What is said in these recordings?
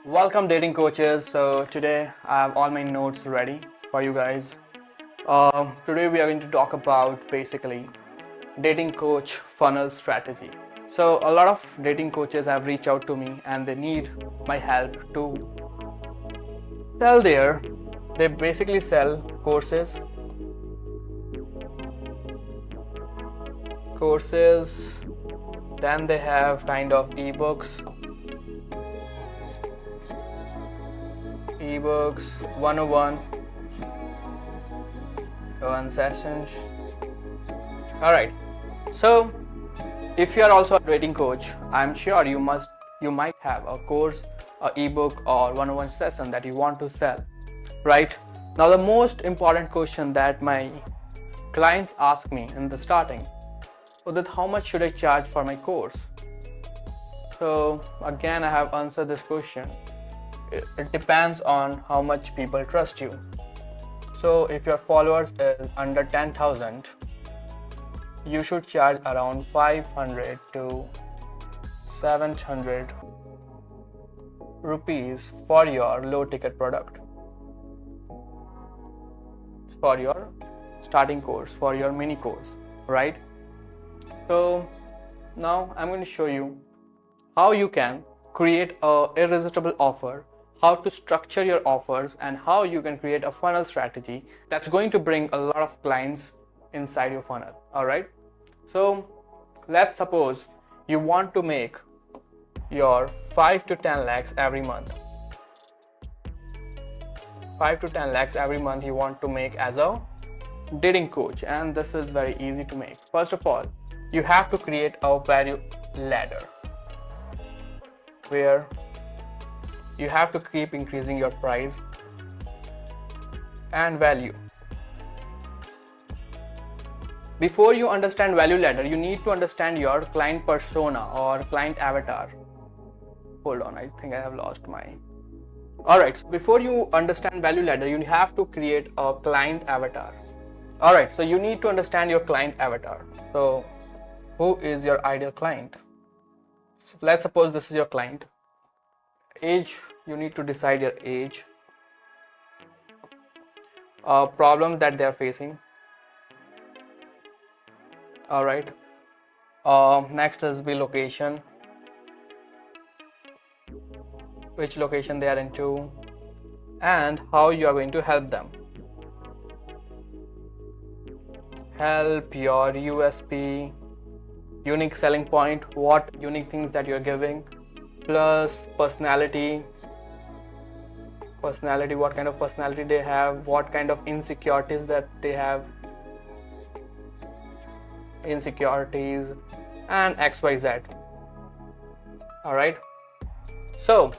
Welcome, dating coaches. So today I have all my notes ready for you guys. Today we are going to talk about basically dating coach funnel strategy. So a lot of dating coaches have reached out to me and they need my help to sell their. They basically sell courses. Then they have kind of ebooks 101 one sessions. All right, so if you are also a dating coach, I'm sure you might have a course, a ebook, or 101 session that you want to sell, right? Now the most important question that my clients ask me in the starting, so that how much should I charge for my course? So again, I have answered this question. It depends on how much people trust you. So if your followers is under 10,000, you should charge around 500 to 700 rupees for your low ticket product, for your starting course, for your mini course, right? So now I'm going to show you how you can create a irresistible offer, how to structure your offers, and how you can create a funnel strategy that's going to bring a lot of clients inside your funnel. All right, so let's suppose you want to make your 5 to 10 lakhs every month. 5 to 10 lakhs every month you want to make as a dating coach, and this is very easy to make. First of all, you have to create a value ladder where you have to keep increasing your price and value. Before you understand value ladder, you need to understand your client persona or client avatar. Hold on, I think I have lost my. Alright, so before you understand value ladder, you have to create a client avatar. Alright, so you need to understand your client avatar. So who is your ideal client? So let's suppose this is your client. Age, you need to decide your age. Problem that they are facing. All right. Next is the location. Which location they are into, and how you are going to help them. Help, your USP, unique selling point, what unique things that you're giving, plus personality, what kind of personality they have, what kind of insecurities that they have, and XYZ. All right, so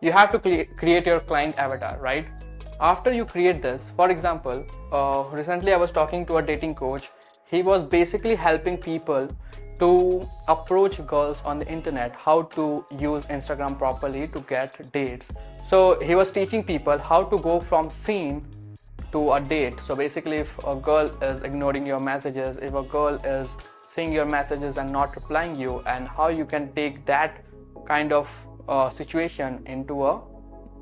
you have to create your client avatar, right? After you create this, for example, recently I was talking to a dating coach. He was basically helping people to approach girls on the internet, how to use Instagram properly to get dates. So he was teaching people how to go from scene to a date. So basically, if a girl is ignoring your messages, if a girl is seeing your messages and not replying you, and how you can take that kind of situation into a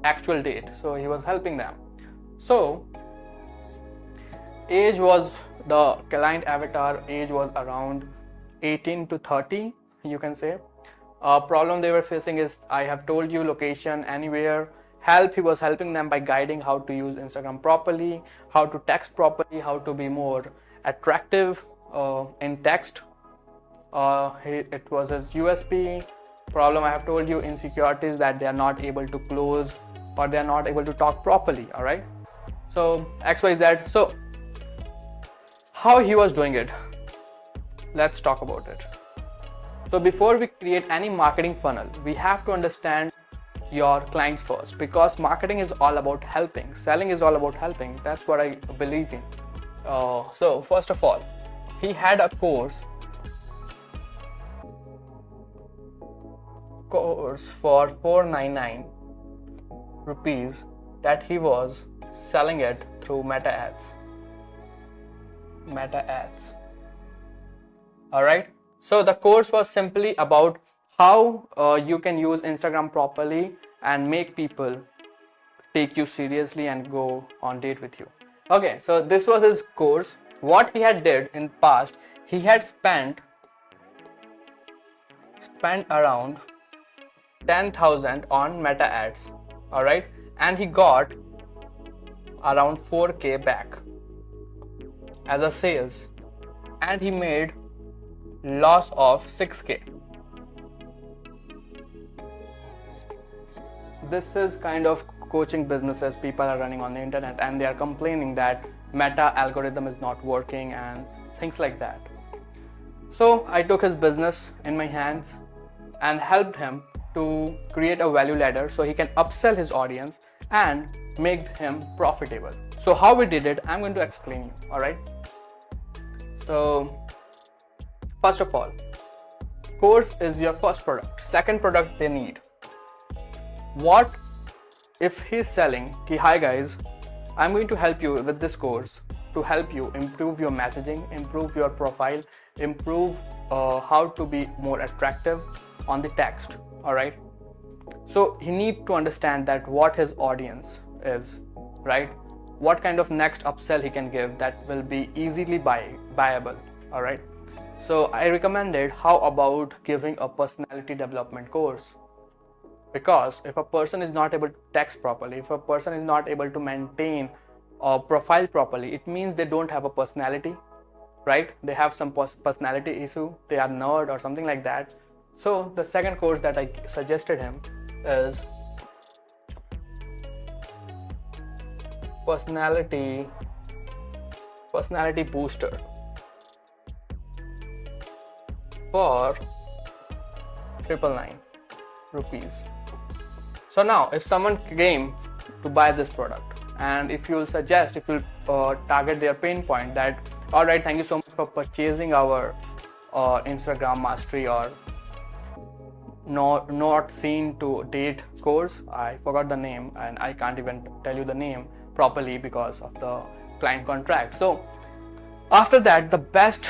actual date. So he was helping them. So age was the client avatar, age was around 18 to 30, you can say. Problem they were facing is, I have told you, location, anywhere. Help, he was helping them by guiding how to use Instagram properly, how to text properly, how to be more attractive in text. It was his USP. Problem, I have told you, insecurities, that they are not able to close or they are not able to talk properly. All right, so XYZ. So how he was doing it, let's talk about it. So before we create any marketing funnel, we have to understand your clients first, because marketing is all about helping, selling is all about helping. That's what I believe in. So first of all, he had a course for 499 rupees that he was selling it through meta ads. All right, so the course was simply about how you can use Instagram properly and make people take you seriously and go on date with you. Okay, so this was his course. What he had did in past, he had spent around 10,000 on meta ads, all right, and he got around 4k back as a sales, and he made loss of 6k. This is kind of coaching businesses people are running on the internet, and they are complaining that meta algorithm is not working and things like that. So I took his business in my hands and helped him to create a value ladder so he can upsell his audience and make him profitable. So how we did it, I'm going to explain you, all right? So first of all, course is your first product. Second product they need. What if he's selling, hi guys, I'm going to help you with this course to help you improve your messaging, improve your profile, improve how to be more attractive on the text, all right? So he need to understand that what his audience is, right? What kind of next upsell he can give that will be easily buyable, all right? So I recommended, how about giving a personality development course? Because if a person is not able to text properly, if a person is not able to maintain a profile properly, it means they don't have a personality, right? They have some personality issue, they are nerd or something like that. So the second course that I suggested him is personality booster for 999 rupees. So now if someone came to buy this product, and if you'll target their pain point that, all right, thank you so much for purchasing our Instagram mastery or not seen to date course. I forgot the name and I can't even tell you the name properly because of the client contract. So after that, the best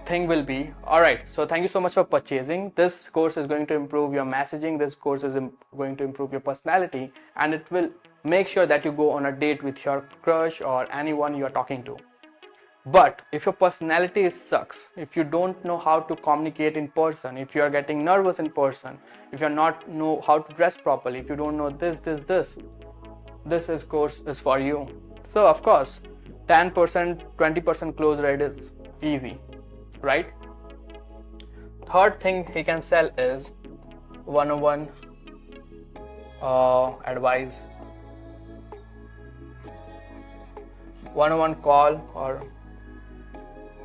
thing will be, all right, so thank you so much for purchasing. This course is going to improve your messaging, this course is going to improve your personality, and it will make sure that you go on a date with your crush or anyone you are talking to. But if your personality sucks, if you don't know how to communicate in person, if you are getting nervous in person, if you are not know how to dress properly, if you don't know this course is for you. So of course 10%, 20% close rate is easy, right? Third thing he can sell is one-on-one advice, one-on-one call. Or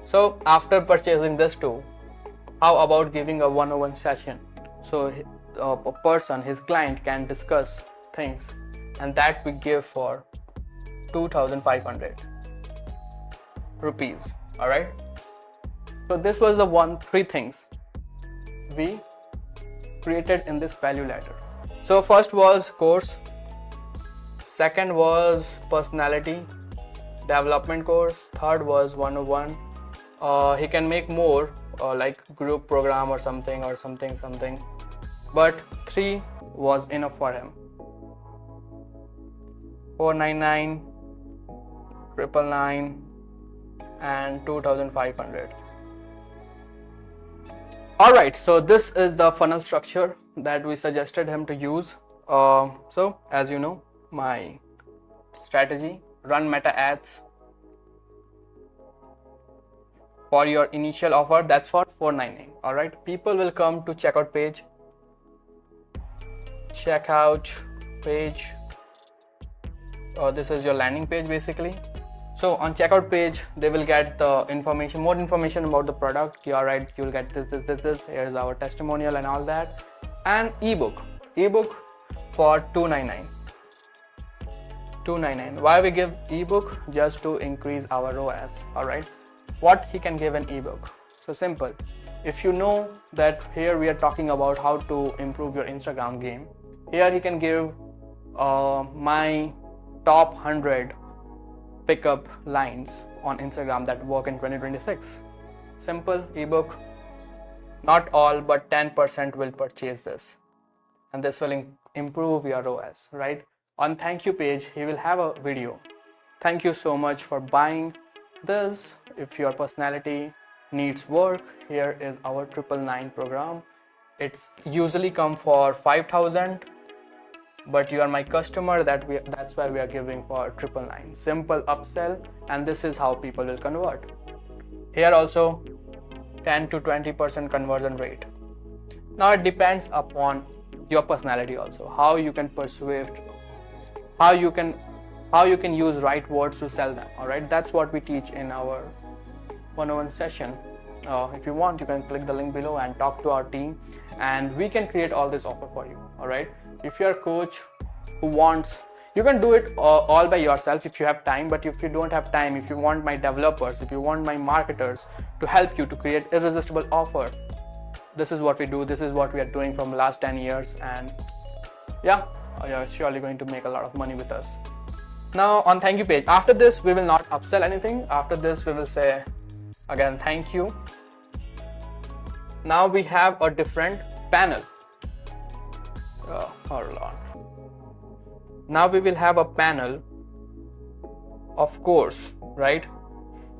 so after purchasing this too, how about giving a one-on-one session, so a person, his client, can discuss things, and that we give for 2,500 rupees, all right? So this was the three things we created in this value ladder. So first was course, second was personality development course, third was one-on-one. He can make more like group program or something, but 3 was enough for him. 499, 999 and 2,500. Alright, so this is the funnel structure that we suggested him to use. So as you know, my strategy: run meta ads for your initial offer. That's for 499. Alright, people will come to checkout page. This is your landing page basically. So on checkout page, they will get the more information about the product. Alright, you'll get this. Here's our testimonial and all that, and ebook for 299. Why we give ebook? Just to increase our ROAS. Alright, what he can give an ebook? So simple. If you know that here we are talking about how to improve your Instagram game, here he can give my top 100 pickup lines on Instagram that work in 2026. Simple ebook, not all, but 10% will purchase this, and this will improve your ROAS, right? On thank you page, he will have a video. Thank you so much for buying this. If your personality needs work, here is our 999 program. It's usually come for 5,000, but you are my customer, that's why we are giving for 999. Simple upsell, and this is how people will convert. Here also 10 to 20% conversion rate. Now it depends upon your personality also, how you can persuade, how you can use right words to sell them. All right, that's what we teach in our 101 session. If you want, you can click the link below and talk to our team, and we can create all this offer for you. All right, if you're a coach who wants, you can do it all by yourself if you have time, but if you don't have time, if you want my developers, if you want my marketers to help you to create irresistible offer, this is what we do, this is what we are doing from last 10 years, and yeah, you're surely going to make a lot of money with us. Now on thank you page, after this we will not upsell anything. After this we will say again thank you. Now we have a different panel. Hold on. Now we will have a panel of course, right?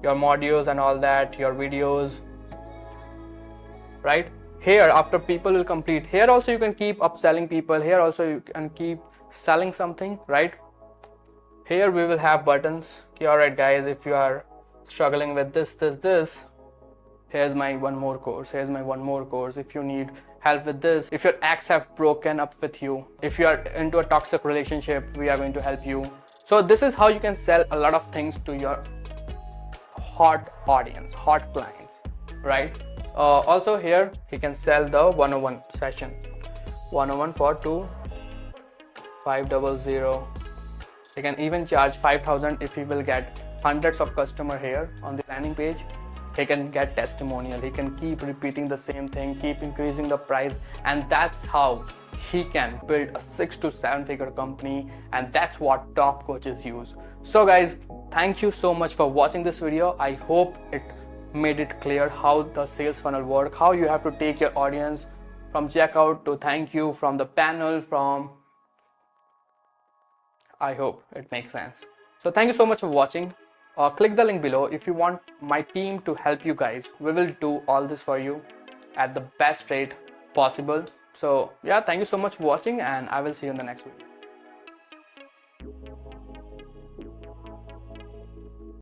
Your modules and all that, your videos, right? Here after people will complete, here also you can keep upselling people, here also you can keep selling something, right? Here we will have buttons. Okay, all right guys, if you are struggling with this, here's my one more course, here's my one more course. If you need help with this, if your ex have broken up with you, if you are into a toxic relationship, we are going to help you. So this is how you can sell a lot of things to your hot audience, hot clients, right? Also here he can sell the 101 session, 101 for 2500. He can even charge 5,000 if he will get hundreds of customers here on the landing page. He can get testimonial, he can keep repeating the same thing, keep increasing the price, and that's how he can build a 6 to 7 figure company, and that's what top coaches use. So guys, thank you so much for watching this video. I hope it made it clear how the sales funnel work, how you have to take your audience from checkout to thank you, from the panel, from, I hope it makes sense. So thank you so much for watching. Click the link below if you want my team to help you guys. We will do all this for you at the best rate possible. So yeah, thank you so much for watching, and I will see you in the next video.